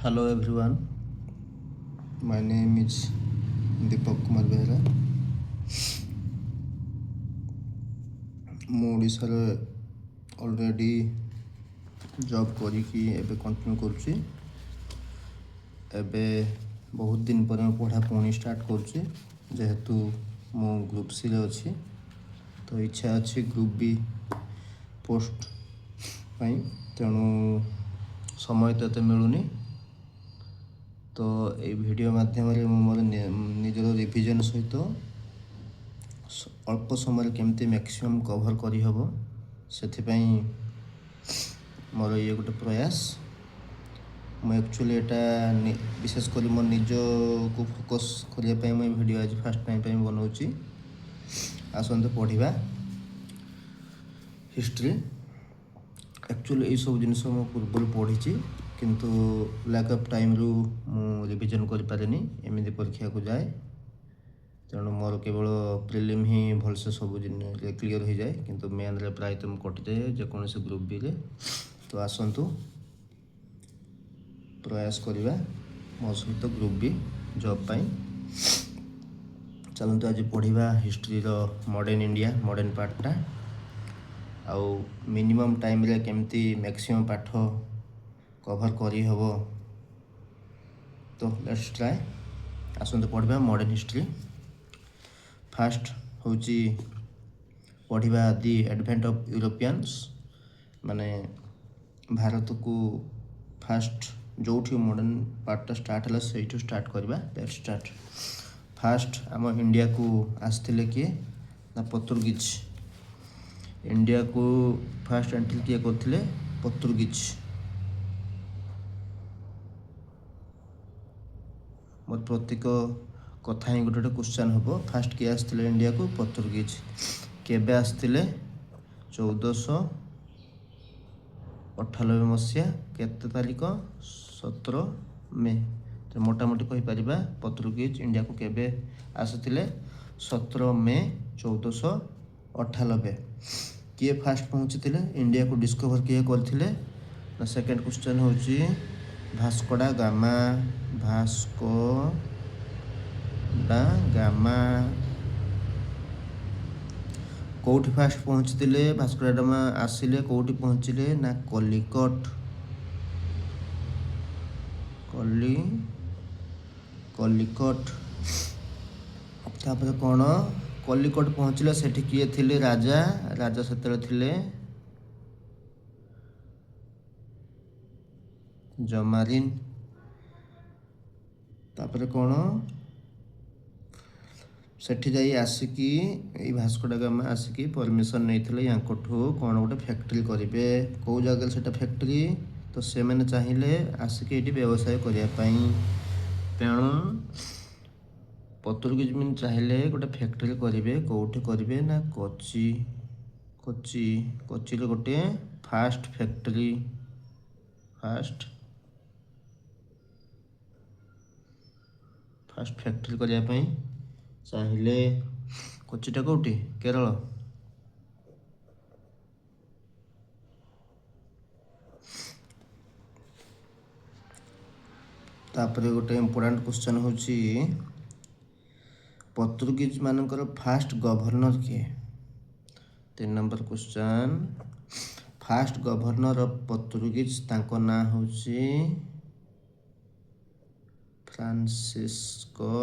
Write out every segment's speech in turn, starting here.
Hello everyone, my name is Deepak Kumar Behera. ମୁଁ ଓଡ଼ିଶାରେ already job କରିକି ଏବେ କଣ୍ଟିନ୍ୟୁ କରୁଛି। ଏବେ ବହୁତ ଦିନ ପରେ ମୁଁ ପଢ଼ା ପୁଣି ଷ୍ଟାର୍ଟ କରୁଛି, ଯେହେତୁ ମୁଁ ଗ୍ରୁପ୍ ସିରେ ଅଛି। ତ ଇଚ୍ଛା ଅଛି ଗ୍ରୁପ୍ ବି ପୋଷ୍ଟ ପାଇଁ, ତେଣୁ ସମୟ ତ ଏତେ ମିଳୁନି। ତ ଏଇ ଭିଡ଼ିଓ ମାଧ୍ୟମରେ ମୁଁ ମୋର ନିଜର ରିଭିଜନ୍ ସହିତ ଅଳ୍ପ ସମୟରେ କେମିତି ମ୍ୟାକ୍ସିମମ୍ କଭର୍ କରିହେବ, ସେଥିପାଇଁ ମୋର ଇଏ ଗୋଟେ ପ୍ରୟାସ। ମୁଁ ଆକ୍ଚୁଆଲି ଏଇଟା ବିଶେଷ କରି ମୋ ନିଜକୁ ଫୋକସ୍ କରିବା ପାଇଁ ମୁଁ ଏ ଭିଡ଼ିଓ ଆଜି ଫାର୍ଷ୍ଟ ଟାଇମ୍ ପାଇଁ ବନାଉଛି। ଆସନ୍ତୁ ପଢ଼ିବା ହିଷ୍ଟ୍ରି। ଆକ୍ଚୁଆଲି ଏଇସବୁ ଜିନିଷ ମୁଁ ପୂର୍ବରୁ ପଢ଼ିଛି, କିନ୍ତୁ ଲ୍ୟାକ୍ ଅଫ୍ ଟାଇମ୍ରୁ ମୁଁ ରିଭିଜନ୍ କରିପାରେନି, ଏମିତି ପରୀକ୍ଷାକୁ ଯାଏ। ତେଣୁ ମୋର କେବଳ ପ୍ରିଲିମ୍ ହିଁ ଭଲସେ ସବୁ ଜିନିଷ କ୍ଲିଅର୍ ହୋଇଯାଏ, କିନ୍ତୁ ମେନ୍ରେ ପ୍ରାୟତଃ ମୁଁ କଟିଯାଏ ଯେକୌଣସି ଗ୍ରୁପ୍ ବିରେ। ତ ଆସନ୍ତୁ ପ୍ରୟାସ କରିବା ମୋ ସହିତ ଗ୍ରୁପ୍ ବି ଜବ୍ ପାଇଁ। ଚାଲନ୍ତୁ ଆଜି ପଢ଼ିବା ହିଷ୍ଟ୍ରିର ମଡ଼ର୍ଣ୍ଣ ଇଣ୍ଡିଆ, ମଡ଼ର୍ଣ୍ଣ ପାର୍ଟଟା, ଆଉ ମିନିମମ୍ ଟାଇମ୍ରେ କେମିତି ମ୍ୟାକ୍ସିମମ୍ ପାଠ କଭର୍ କରିହେବ। ତ ଲେଟ୍ସ ଟ୍ରାଏ। ଆସନ୍ତୁ ପଢ଼ିବା ମଡ଼ର୍ଣ୍ଣ ହିଷ୍ଟ୍ରି। ଫାର୍ଷ୍ଟ ହେଉଛି ପଢ଼ିବା ଦି ଆଡ଼ଭେଣ୍ଟ ଅଫ୍ ୟୁରୋପିଆନ୍ସ, ମାନେ ଭାରତକୁ ଫାର୍ଷ୍ଟ ଯେଉଁଠି ମଡ଼ର୍ଣ୍ଣ ପାର୍ଟଟା ଷ୍ଟାର୍ଟ ହେଲା ସେଇଠୁ ଷ୍ଟାର୍ଟ କରିବା। Let's start. ଫାର୍ଷ୍ଟ ଆମ ଇଣ୍ଡିଆକୁ ଆସିଥିଲେ କିଏ ନା ପର୍ତ୍ତୁଗୀଜ। ଇଣ୍ଡିଆକୁ ଫାର୍ଷ୍ଟ ଏଣ୍ଟ୍ରି କିଏ କରିଥିଲେ? ପର୍ତ୍ତୁଗୀଜ। ମୋର ପ୍ରତ୍ୟେକ କଥା ହିଁ ଗୋଟେ କ୍ୱେଶ୍ଚନ୍ ହେବ। ଫାର୍ଷ୍ଟ କିଏ ଆସିଥିଲେ ଇଣ୍ଡିଆକୁ? ପର୍ତ୍ତୁଗୀଜ। କେବେ ଆସିଥିଲେ? 1498 ମସିହା। କେତେ ତାରିଖ? 17 ମେ। ତ ମୋଟାମୋଟି କହିପାରିବା ପର୍ତ୍ତୁଗୀଜ ଇଣ୍ଡିଆକୁ କେବେ ଆସିଥିଲେ? 17 ମେ 1498। କିଏ ଫାର୍ଷ୍ଟ ପହଞ୍ଚିଥିଲେ? ଇଣ୍ଡିଆକୁ ଡିସ୍କଭର୍ କିଏ କରିଥିଲେ? ନା ସେକେଣ୍ଡ କ୍ୱେଶ୍ଚନ୍ ହେଉଛି Vasco da Gama. Vasco da Gama କେଉଁଠି ଫାର୍ଷ୍ଟ ପହଞ୍ଚିଥିଲେ? ଭାସ୍କୋ ଡା ଗାମା ଆସିଲେ କେଉଁଠି ପହଞ୍ଚିଲେ? ନା କଲିକଟ। କଲିକଟ। ତାପରେ କ'ଣ? କଲିକଟ ପହଞ୍ଚିଲେ, ସେଠି କିଏ ଥିଲେ? ରାଜା। ରାଜା ସେତେବେଳେ ଥିଲେ ଜମାରିନ୍। ତାପରେ କ'ଣ? ସେଠି ଯାଇ ଆସିକି ଏଇ ଭାସ୍କୋ ଡା ଗାମା ଆସିକି ପରମିସନ୍ ନେଇଥିଲେ ୟାଙ୍କଠୁ କ'ଣ ଗୋଟେ ଫ୍ୟାକ୍ଟ୍ରି କରିବେ। କେଉଁ ଜାଗାରେ ସେଟା ଫ୍ୟାକ୍ଟ୍ରି? ତ ସେମାନେ ଚାହିଁଲେ ଆସିକି ଏଇଠି ବ୍ୟବସାୟ କରିବା ପାଇଁ। ତେଣୁ ପର୍ତ୍ତୁଗୀଜ ମାନେ ଚାହିଁଲେ ଗୋଟେ ଫ୍ୟାକ୍ଟ୍ରି କରିବେ। କେଉଁଠି କରିବେ? ନା କୋଚିରେ ଗୋଟେ ଫାର୍ଷ୍ଟ ଫ୍ୟାକ୍ଟ୍ରି କରିବା ପାଇଁ ଚାହିଁଲେ। କୋଚିଟା କେଉଁଠି? କେରଳ। ତାପରେ ଗୋଟେ ଇମ୍ପୋର୍ଟାଣ୍ଟ କ୍ୱେଶ୍ଚନ୍ ହେଉଛି ପର୍ତ୍ତୁଗୀଜ ମାନଙ୍କର ଫାର୍ଷ୍ଟ ଗଭର୍ଣ୍ଣର କିଏ? 3 number question. First governor of Portuguese, ତାଙ୍କ ନାଁ ହେଉଛି ଫ୍ରାନ୍ସିସ୍କୋ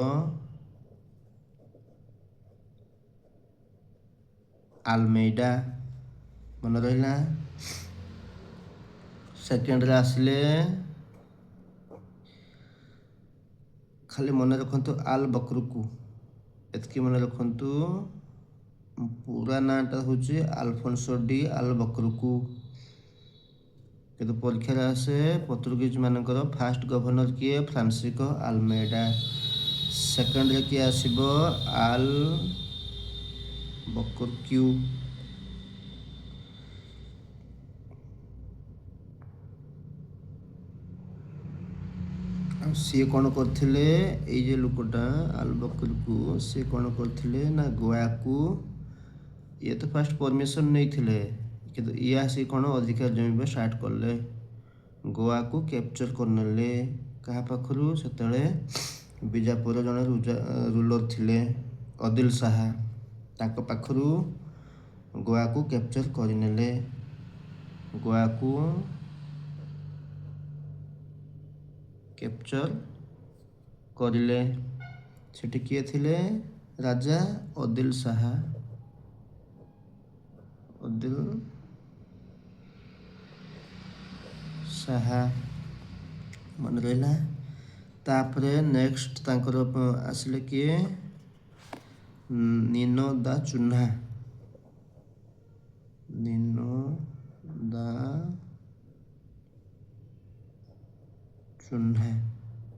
ଆଲମେଇଡା। ମନେ ରହିଲା। ସେକେଣ୍ଡରେ ଆସିଲେ, ଖାଲି ମନେ ରଖନ୍ତୁ ଆଲବକ୍ରକୁ, ଏତିକି ମନେ ରଖନ୍ତୁ। ପୁରା ନାଁଟା ହେଉଛି ଆଲଫୋନ୍ସୋ ଡି ଆଲବକ୍ରକୁ, କିନ୍ତୁ ପରୀକ୍ଷାରେ ଆସେ ପର୍ତ୍ତୁଗୀଜ ମାନଙ୍କର ଫାର୍ଷ୍ଟ ଗଭର୍ଣ୍ଣର କିଏ? ଫ୍ରାନ୍ସିସ୍କୋ ଆଲମେଇଡା। ସେକେଣ୍ଡରେ କିଏ ଆସିବ? ଆଲବକ୍ରକ୍ୟୁ। ଆଉ ସିଏ କ'ଣ କରିଥିଲେ? ଏଇ ଯେ ଲୋକଟା ଆଲବକ୍ରକୁ, ସିଏ କ'ଣ କରିଥିଲେ ନା ଗୋଆକୁ, ଇଏ ତ ଫାର୍ଷ୍ଟ ପରମିସନ୍ ନେଇଥିଲେ, କିନ୍ତୁ ଇଏ ଆସିକି କ'ଣ ଅଧିକାର ଜମିବା ଷ୍ଟାର୍ଟ କଲେ। ଗୋଆକୁ କ୍ୟାପଚର୍ କରିନେଲେ। କାହା ପାଖରୁ ସେତେବେଳେ ବିଜାପୁର ଜଣେ ରୁଲର ଥିଲେ ଅଦିଲ ଶାହା, ତାଙ୍କ ପାଖରୁ ଗୋଆକୁ କ୍ୟାପଚର କରିନେଲେ। ଗୋଆକୁ କ୍ୟାପଚର କରିଲେ। ସେଠି କିଏ ଥିଲେ? ରାଜା ଅଦିଲ ଶାହା। ଅଦିଲ ଶାହା ମନେ ରହିଲା। ତାପରେ ନେକ୍ସଟ ତାଙ୍କର ଆସିଲେ କିଏ? ନିନୋ ଦା ଚୁନ୍ହା। ନିନୋ ଦା ଚୁନ୍ହା,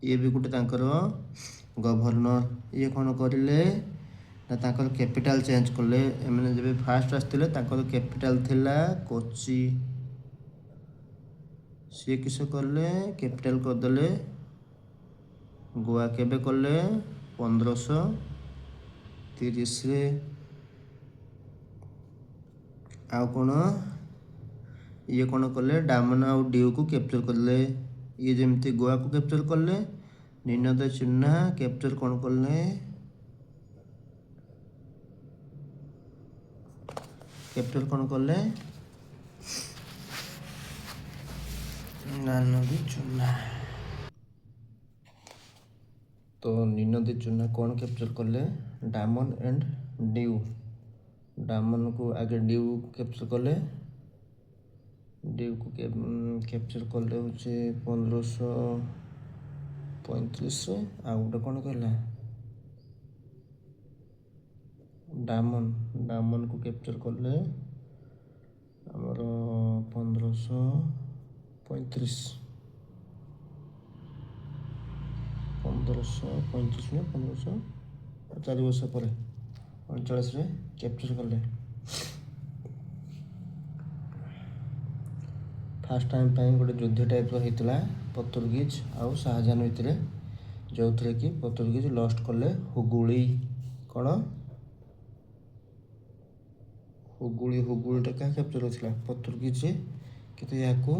ଇଏ ବି ଗୋଟେ ତାଙ୍କର ଗଭର୍ଣ୍ଣର। ଇଏ କ'ଣ କରିଲେ ନା ତାଙ୍କର କ୍ୟାପିଟାଲ ଚେଞ୍ଜ କଲେ। ଏମାନେ ଯେବେ ଫାଷ୍ଟ ଆସିଥିଲେ ତାଙ୍କର କ୍ୟାପିଟାଲ ଥିଲା କୋଚି। ସିଏ କିସ କଲେ? କ୍ୟାପିଟାଲ କରିଦେଲେ ଗୋଆ। କେବେ କଲେ? 1530ରେ। ଆଉ କ'ଣ? ଇଏ କ'ଣ କଲେ? ଡାମନ ଆଉ ଡିଉକୁ କ୍ୟାପଚର କଲେ। ଇଏ ଯେମିତି ଗୋଆକୁ କ୍ୟାପଚର କଲେ, ନିନୋ ଦା ଚୁନ୍ହା କ୍ୟାପଚର କ'ଣ କଲେ? କ୍ୟାପଚର କ'ଣ କଲେ? ନିନୋ ଦି ଚୁନ୍ହା। ତ ନିନୋ ଦି ଚୁନ୍ହା କ'ଣ କ୍ୟାପଚର କଲେ? ଡାମନ ଏଣ୍ଡ ଡିଉ। ଡାମନକୁ ଆଗେ ଡିଉ କ୍ୟାପଚର କଲେ। ଡିଉକୁ କ୍ୟାପଚର କଲେ ହେଉଛି 1535ରେ। ଆଉ ଗୋଟେ କ'ଣ କହିଲା? ଡାମନକୁ କ୍ୟାପଚର କଲେ ଆମର 1535 4 ବର୍ଷ ପରେ 1939ରେ କ୍ୟାପଚର କଲେ। ଫାଷ୍ଟ ଟାଇମ୍ ପାଇଁ ଗୋଟେ ଯୁଦ୍ଧ ଟାଇପ୍ର ହେଇଥିଲା ପର୍ତ୍ତୁଗୀଜ ଆଉ ଶାହାଜାହାନ ଭିତରେ, ଯେଉଁଥିରେ କି ପର୍ତ୍ତୁଗୀଜ ଲଷ୍ଟ କଲେ ହୁଗୁଳି। କ'ଣ? ହୁଗୁଳିଟା କାହା କ୍ୟାପଚର ହୋଇଥିଲା? ପର୍ତ୍ତୁଗୀଜ। କିନ୍ତୁ ଏହାକୁ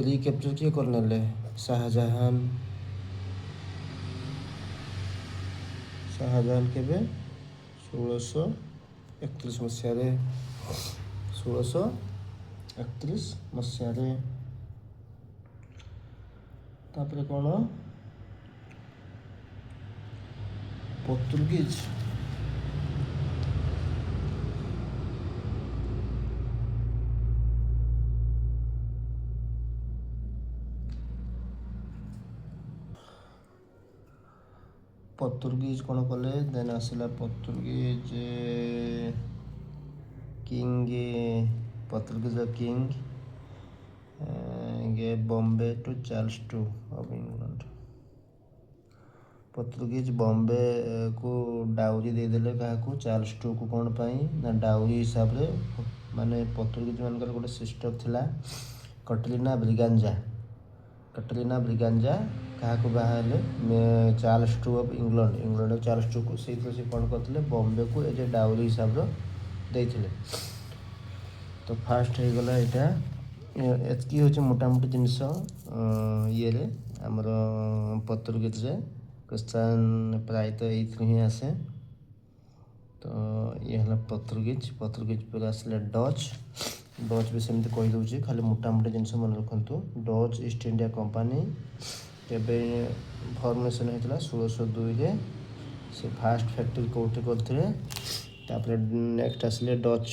ରିକ୍ୟାପଚର କିଏ କରିନେଲେ? ଶାହାଜାହାନ। କେବେ? 1631 ମସିହାରେ। 1631 ମସିହାରେ। ତାପରେ କ'ଣ? ପର୍ତ୍ତୁଗୀଜ କ'ଣ କଲେ? ଦେନ୍ ଆସିଲା Portuguese king gave Bombay to Charles II of England। Portuguese ବମ୍ବେକୁ ଡାଉରୀ ଦେଇଦେଲେ କାହାକୁ? ଚାର୍ଲସ ଟୁକୁ। କ'ଣ ପାଇଁ ନା ଡାଉରୀ ହିସାବରେ, ମାନେ ପର୍ତ୍ତୁଗୀଜ ମାନଙ୍କର ଗୋଟେ ସିଷ୍ଟର ଥିଲା କଟରିନା ବ୍ରିଗାଞ୍ଜା। କାହାକୁ ବାହା ହେଲେ? Charles two of England Charles ଟୁକୁ। ସେଇଥିରେ ସେ କ'ଣ କରିଥିଲେ? ବମ୍ବେକୁ ଏଜ୍ ଏ ଡାଉରୀ ହିସାବରେ ଦେଇଥିଲେ। ତ ଫାଷ୍ଟ ହେଇଗଲା ଏଇଟା। ଏତିକି ହେଉଛି ମୋଟାମୋଟି ଜିନିଷ ଇଏରେ ଆମର ପର୍ତ୍ତୁଗୀଜରେ। କ୍ୱେଶ୍ଚନ୍ ପ୍ରାୟତଃ ଏଇଥିରୁ ହିଁ ଆସେ। ତ ଇଏ ହେଲା ପର୍ତ୍ତୁଗୀଜ ପରେ ଆସିଲା ଡଚ୍ ବି ସେମିତି କହିଦେଉଛି, ଖାଲି ମୋଟାମୋଟି ଜିନିଷ ମନେ ରଖନ୍ତୁ। ଡଚ୍ ଇଷ୍ଟ ଇଣ୍ଡିଆ କମ୍ପାନୀ କେବେ ଫର୍ମେସନ୍ ହେଇଥିଲା? 1602ରେ। ସେ ଫାଷ୍ଟ ଫ୍ୟାକ୍ଟ୍ରି କେଉଁଠି କରିଥିଲେ? ତାପରେ ନେକ୍ସଟ ଆସିଲେ ଡଚ୍।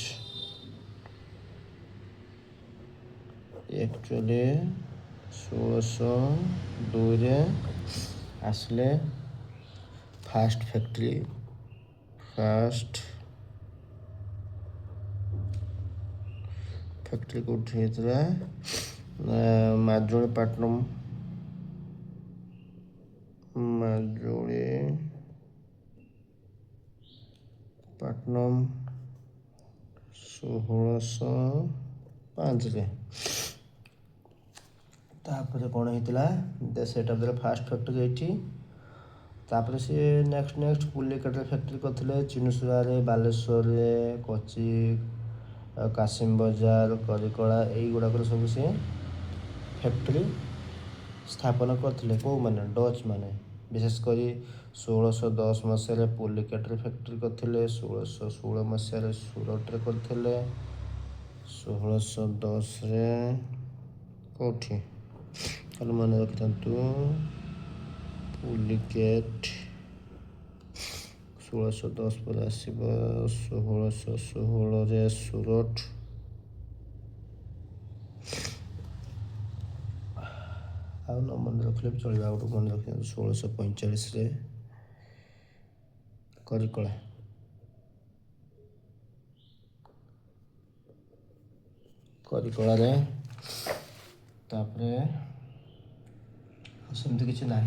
ଆକ୍ଚୁଆଲି 1602ରେ ଆସିଲେ ଫାଷ୍ଟ ଫ୍ୟାକ୍ଟ୍ରି କେଉଁଠି ହେଇଥିଲା? ମାଜୋଳିପାଟନମ୍ 1605ରେ। ତାପରେ କ'ଣ ହେଇଥିଲା? ସେଇଟା ଫାଷ୍ଟ ଫ୍ୟାକ୍ଟ୍ରି ଏଇଠି। ତାପରେ ସେ ନେକ୍ସଟ ପୁଲିକାଟାରେ ଫ୍ୟାକ୍ଟ୍ରି କରିଥିଲେ। ଚିନସୁରାରେ, ବାଲେଶ୍ୱରରେ, କୋଚି, କାସିମ ବଜାର, କରିକଳା, ଏଇଗୁଡ଼ାକରେ ସବୁ ସେ ଫ୍ୟାକ୍ଟ୍ରି स्थापन करते कौ मैंने डच मैंने विशेषकर 1610 मसीह पुलिकेट्रे फैक्ट्री करते 1616 मसीह सुरटे करते 1610 कौटी कल मन रखि था पुलिकेट 1610 पर आसब 1616 सुरट आउ न मन रखले भी चलो गोटे मन रखी 1645 करिकला करिकला तापरे सेमती किसी ना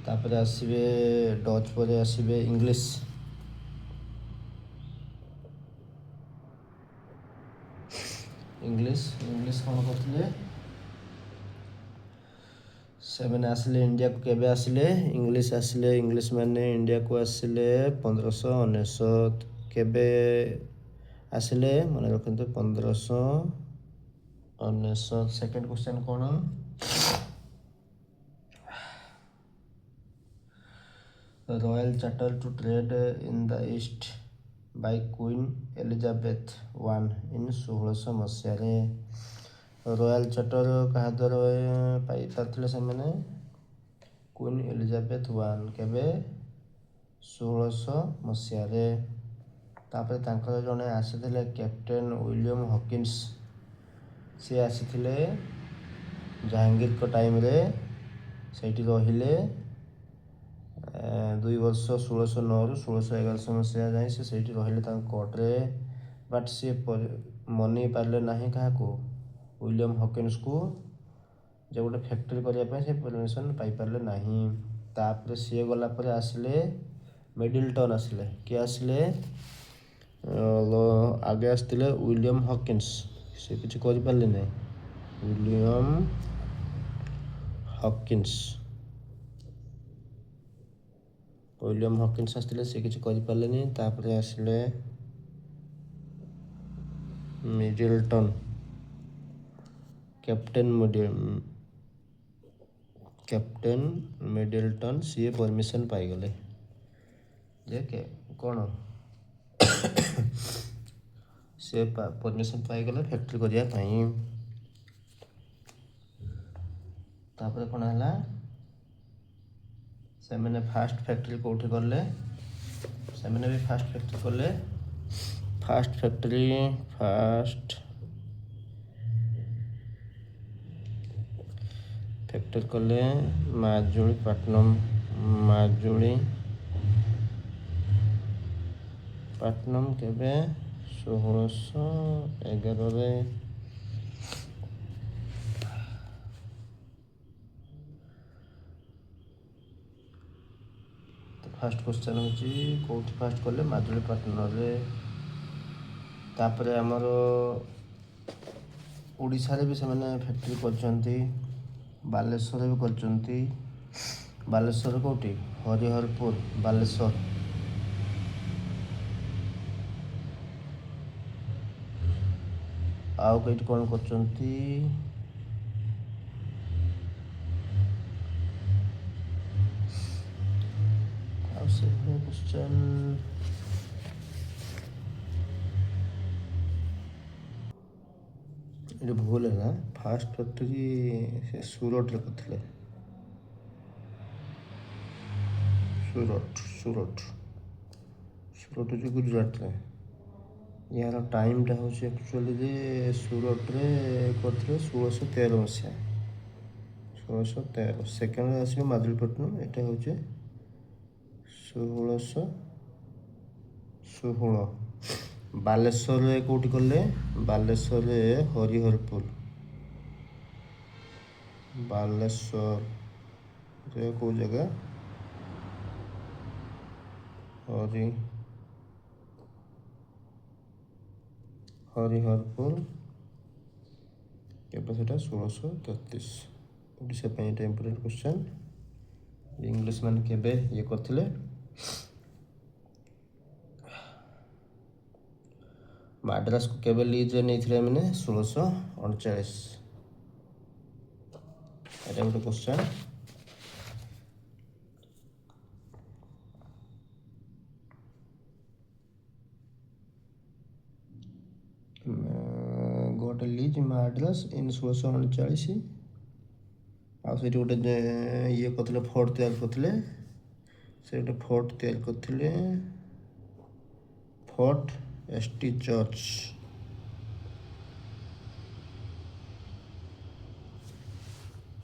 तापरे आसबे डच पर आसबे इंग्लिश इंग्लिश इंग्लिश कौन करते से मैंने आसिले इंडिया को केबे आसिले इंग्लिश आसिले इंग्लिश मैंने इंडिया को आसिले 1599 केबे आसिले मन रखते 1599 सेकेंड क्वेश्चन कौन royal charter to trade in the East by Queen Elizabeth one in 1600 मसीह रॉयल चार्टर क्या द्वारा पाई पार्थिले से मैंने क्वीन एलिजाबेथ वन केबे 1600 मसीह तापर तांकर जने आसीथिले कैप्टेन विलियम हॉकिंस सी आसीथिले जहांगीर को टाइम रे सेठी रहिले 2 वर्ष 1609 रु 1611 मसीहा जाए से रहिले कोर्टे बट सी मनी पारे ना क्या विलियम हॉकिंस को जो गोटे फैक्ट्री करने से परमिशन पाइपारे ना तापर सी गलापर आसिले मिडिलटन आसिले किए आसिले आगे आसते विलियम हॉकिंस से किसी करें ना विलियम हॉकिंस विलियम हॉकिंस आसते से किसी करें तापर आसिले मिडिलटन कैप्टेन मिडिलटन सी परमिशन पाईगले जे के कौन से परमिशन पाईगले फैक्ट्री करने तापर कौन है से मैंने फास्ट फैक्ट्री कौटी कले से मैंने भी फास्ट फैक्ट्री कले फास्ट फैक्ट्री कले माजुली पाटनम केबे 1611 फास्ट क्वेश्चन होची कौटी फास्ट कले माजुली पाटन तापर आमर ओडिशा रे भी से फैक्ट्री करचंती बालेश्वर भी करचंती बालेश्वर कौटी हरिहरपुर बालेश्वर आउ कई कौन करचंती क्वेश्चन ये भूल है ना फास्ट फैक्ट्री से सूरत रे करथिले सूरत जो गुजरात रे यार टाइम टा हो एक्चुअली जे सूरत रे करथिले 1613 मसीहा 1613 सेकेंड आसले मादुलीपट्टनम एटा होचे 1616 बालेश्वर कौटी कले बालेश्वर हरिहरपुर बालेश्वर कौ जगह हरिहरपुर के 1633 ओडिशा इंपोर्टेंट क्वेश्चन इंग्लिश मैंने केबे ये करथिले माड्रास को केबल लीज नहीं मैंने 1639 এটা গোটে क्वेश्चन। गोटे लीज माड्रास इन 1639 ଆଉ ସେଠି ଗୋଟେ ଇଏ କରିଥିଲେ ଫୋର୍ଟ ତିଆରି କରିଥିଲେ, ସେ ଗୋଟେ ଫୋର୍ଟ ତିଆରି କରିଥିଲେ, ଫୋର୍ଟ ଏସଟି ଚର୍ଚ୍ଚ।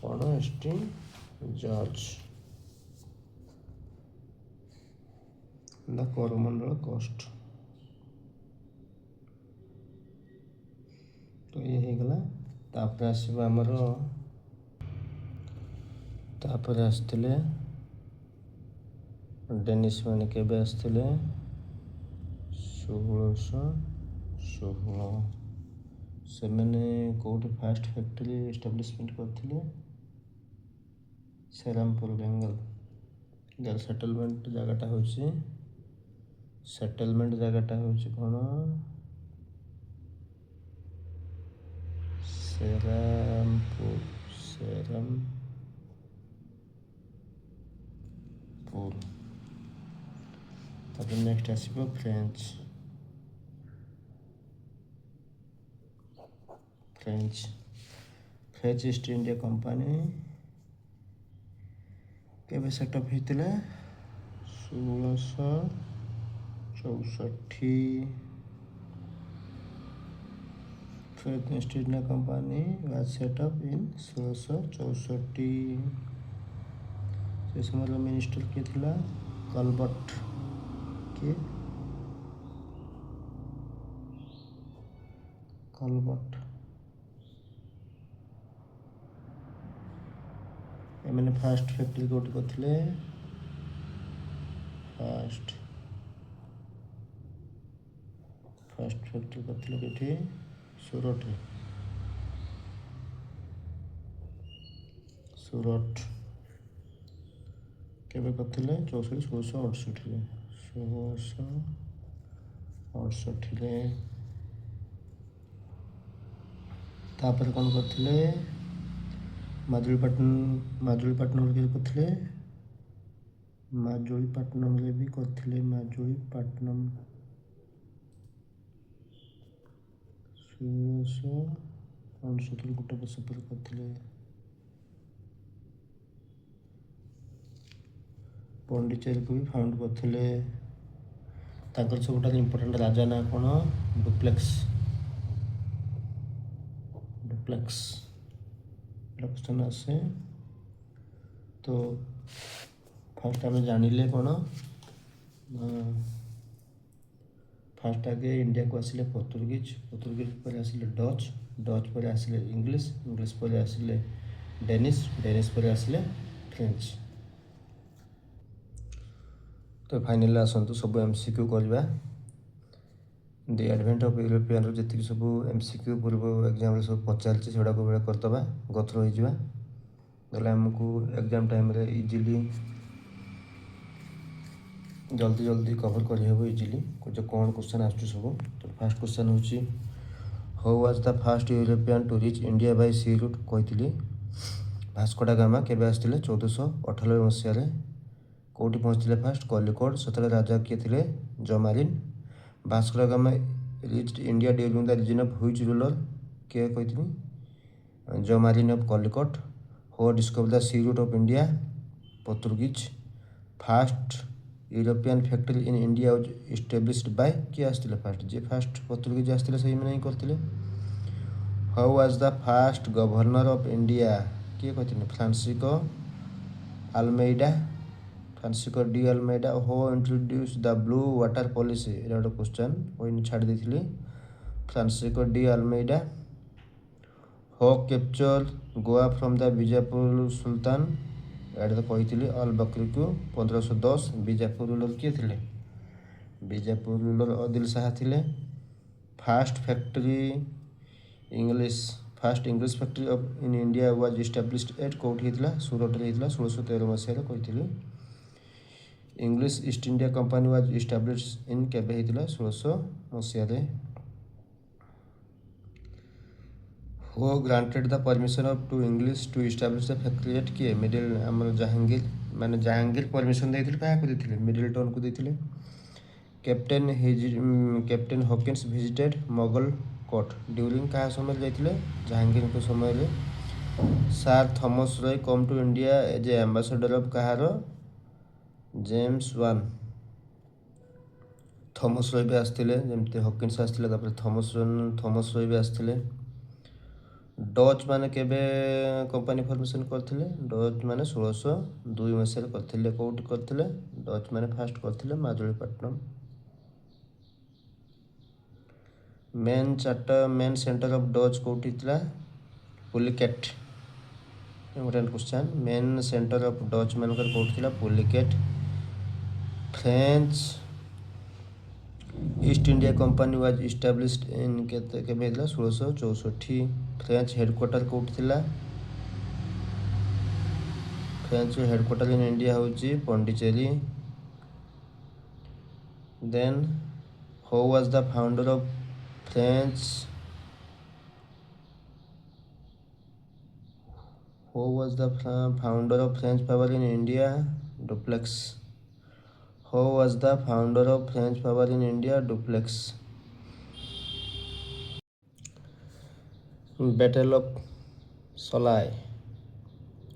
କ'ଣ ଏସଟି ଚର୍ଚ୍ଚ ହେଲା କରମଣ୍ଡଳ କୋଷ୍ଟ। ତ ଇଏ ହେଇଗଲା। ତାପରେ ଆସିବ ଆମର, ତାପରେ ଆସିଥିଲେ ଡେନିସ୍ ମାନେ କେବେ ଆସିଥିଲେ? 1616। ସେମାନେ କେଉଁଠି ଫାଷ୍ଟ ଫ୍ୟାକ୍ଟ୍ରି ଏଷ୍ଟାବ୍ଲିଶମେଣ୍ଟ କରିଥିଲେ? ସେରାମପୁର, ବେଙ୍ଗଲ। ଯାର ସେଟଲମେଣ୍ଟ ଜାଗାଟା ହେଉଛି କ'ଣ? ସେରାମପୁର। ତାପରେ ନେକ୍ସଟ ଆସିବ ଫ୍ରେଞ୍ଚ ଇଷ୍ଟ ଇଣ୍ଡିଆ କମ୍ପାନୀ କେବେ ସେଟଅପ୍ ହେଇଥିଲା? 1664। French East India Company was set up in 1664। ସେ ସମୟର ମିନିଷ୍ଟର କିଏ ଥିଲା? କଲବର୍ଟ। କିଏ? କଲବର୍ଟ। ଏମାନେ ଫାଷ୍ଟ ଫ୍ୟାକ୍ଟ୍ରି କୋଉଠି କରିଥିଲେ? ଫାଷ୍ଟ ଫ୍ୟାକ୍ଟ୍ରି କରିଥିଲେ କେଉଁଠି? ସୁରଟରେ। ସୁରଟ କେବେ କରିଥିଲେ? 1668। ତାପରେ କ'ଣ କରିଥିଲେ? ମାଜୁଳିପାଟନମରେ କେବେ କରିଥିଲେ? ମାଜୁଳିପାଟନମରେ ବି କରିଥିଲେ। ମାଜୁଳିପାଟନମ 1669 ଗୋଟେ ବର୍ଷ ପରେ କରିଥିଲେ। ପଣ୍ଡିଚେରୀକୁ ବି ଫାଉଣ୍ଡ କରିଥିଲେ। ତାଙ୍କର ସବୁଠାରୁ ଇମ୍ପୋର୍ଟାଣ୍ଟ ରାଜା ନାଁ କ'ଣ? ଡୁପ୍ଲେକ୍ସ। क्वेश्चन आसे। तो फास्ट आम जानिले कौन? फास्ट आगे इंडिया को आसिले पोर्तुगीज पर आसिले डच पर आसिले इंग्लिश पर आसिले डेनिश पर आसिले फ्रेंच। तो फाइनल आसतु सब एमसीक्यू करवा। दि एडवेंट ऑफ यूरोपियन जी सब एमसीक्यू पूर्व एग्जाम सब पचार से करदे गथर हो आमको एग्जाम टाइम इजिली जल्दी कवर करहब इजिली जो कौन क्वेश्चन आस सब। तो फास्ट क्वेश्चन हूँ how was the first European to reach India by sea route कही भास्को डा गामा केबे आसते 1498 मसीह कौटी पहुँचते फास्ट कलिकोट से राजा किए थे Zamorin. Vasco da Gama reached India during the reign of which ruler किए कही Zamorin of Calicut. Who discover the sea route of India Portuguese. First European factory in India was established by किए आसते फास्ट जे फास्ट पोर्तुगीज आसते से ही करते। Who was the first governor of India किए कही Francisco de Almeida. Who introduce the blue water policy ये गोटे क्वेश्चन वही छाड़ देती। Francisco de Almeida. Who capture Goa from the Bijapur sultan एड तो कही अल बकरी को 1510। बीजापुर रूलर किए थे? बीजापुर रूलर आदिल शाह थे। First English factory of in India was established at कौटी होता सूरत 1613 मसीह कही। English East India Company was established in केबे होता 1600 मसीह। Who granted the permission of to English to establish the factory at किए मिडिल आमर जहांगीर माने जहांगीर परमिशन देइथिले काहा को देइथिले मिडिलटन को देइथिले। Captain Hawkins visited Mughal court during कहा समय जाइथिले जहांगीर को समय रे। Sir Thomas Roe come to India as a ambassador of कहार जेम्स वन थॉमस रॉय भी आसथिले जेमते हॉकिंस आसथिले तापर थॉमस रॉय भी आसथिले। डच माने केबे कंपनी फॉर्मेशन करथिले डच माने 1602 मसीह करथिले कोउट करथिले डच माने फास्ट करथिले Masulipatnam. Main centre of Dutch कोउटी थिला Pulicat important question main centre of Dutch मानकर कोउटी थिला Pulicat. French East India Company was established in केते केबे हितला 1664। फ्रेंच हेडक्वार्टर कोउटी थिला फ्रेंच हेडक्वार्टर इन इंडिया होची Pondicherry. Then who was the founder of French who was the founder of French power in India Dupleix. Who was the founder of French power in India Dupleix. Battle of Swally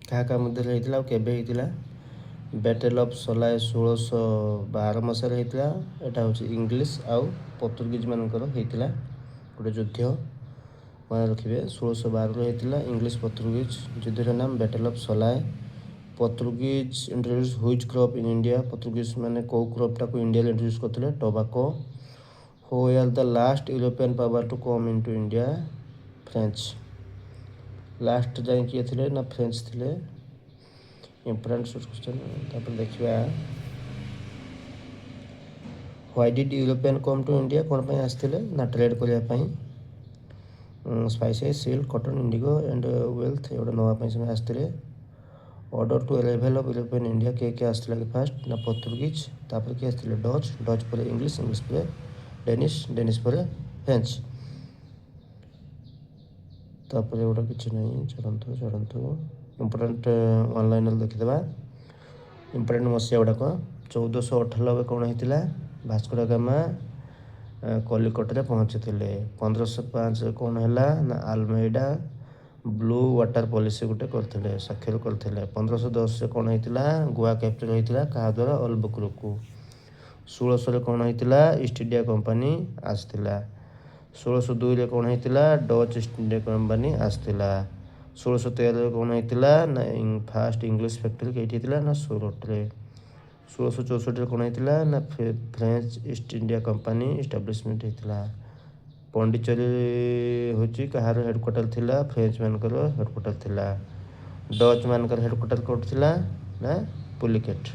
क्या मध्य होता केबे होता battle of सलाय 1612 मसीह होता। यहाँ हूँ English आउ पोर्तुगीज मानकर होता गोटे युद्ध मन रखिए 1612 होता इंग्लिश पोर्तुगीज युद्धर नाम battle of Swally. Portuguese introduce which crop in India Portuguese माने को क्रॉपटा को इंडिया इंट्रोड्यूस करते tobacco. Who are the last European power to come into India French last जाए किए थे ना फ्रेंच थे इंपोर्टेंट क्वेश्चन। तापर देखिए why did European come to India कौन पे आसते ना ट्रेड करने spices silk cotton indigo and wealth एगुड़ा नापी से आसते। Order to arrival of European India किए आसला कि फास्ट ना पोर्तुगीज तापर किए आसते डच डच पर इंग्लिश इंग्लिश पर डेनिश डेनिश पर फ्रेंच। तापर एगुड़ा किसी नहीं चलतु चलतु इंपोर्टेंट ऑनलाइन देखीदे इंपोर्टेंट मसीहा गुड़ाक 1498 कौन होता भास्को दा गामा कलिकट पहुँची थे। 1505 कौन है ना आलमेडा ब्लू वाटर पॉलिसी गोटे करते स्वाक्षर करते। 1510 से कौन होता गोवा कैपिटल होता क्या द्वारा अल्बुकर्क। 1600 कौन होता ईस्ट इंडिया कंपनी आसला। 1602 कौन होता डच ईस्ट इंडिया कंपनी आसला। 1613 कौन होता ना फास्ट इंग्लिश फैक्ट्री कहीं होता ना सूरत। 1664 कौन होता ना French East India company establishment होता। पॉन्डिचेरी हूँ कहार हेडक्वार्टर थिला फ्रेंच मानकर हेडक्वार्टर थिला। डच मानकर हेडक्वार्टर कौट थिला ना पुलिकेट।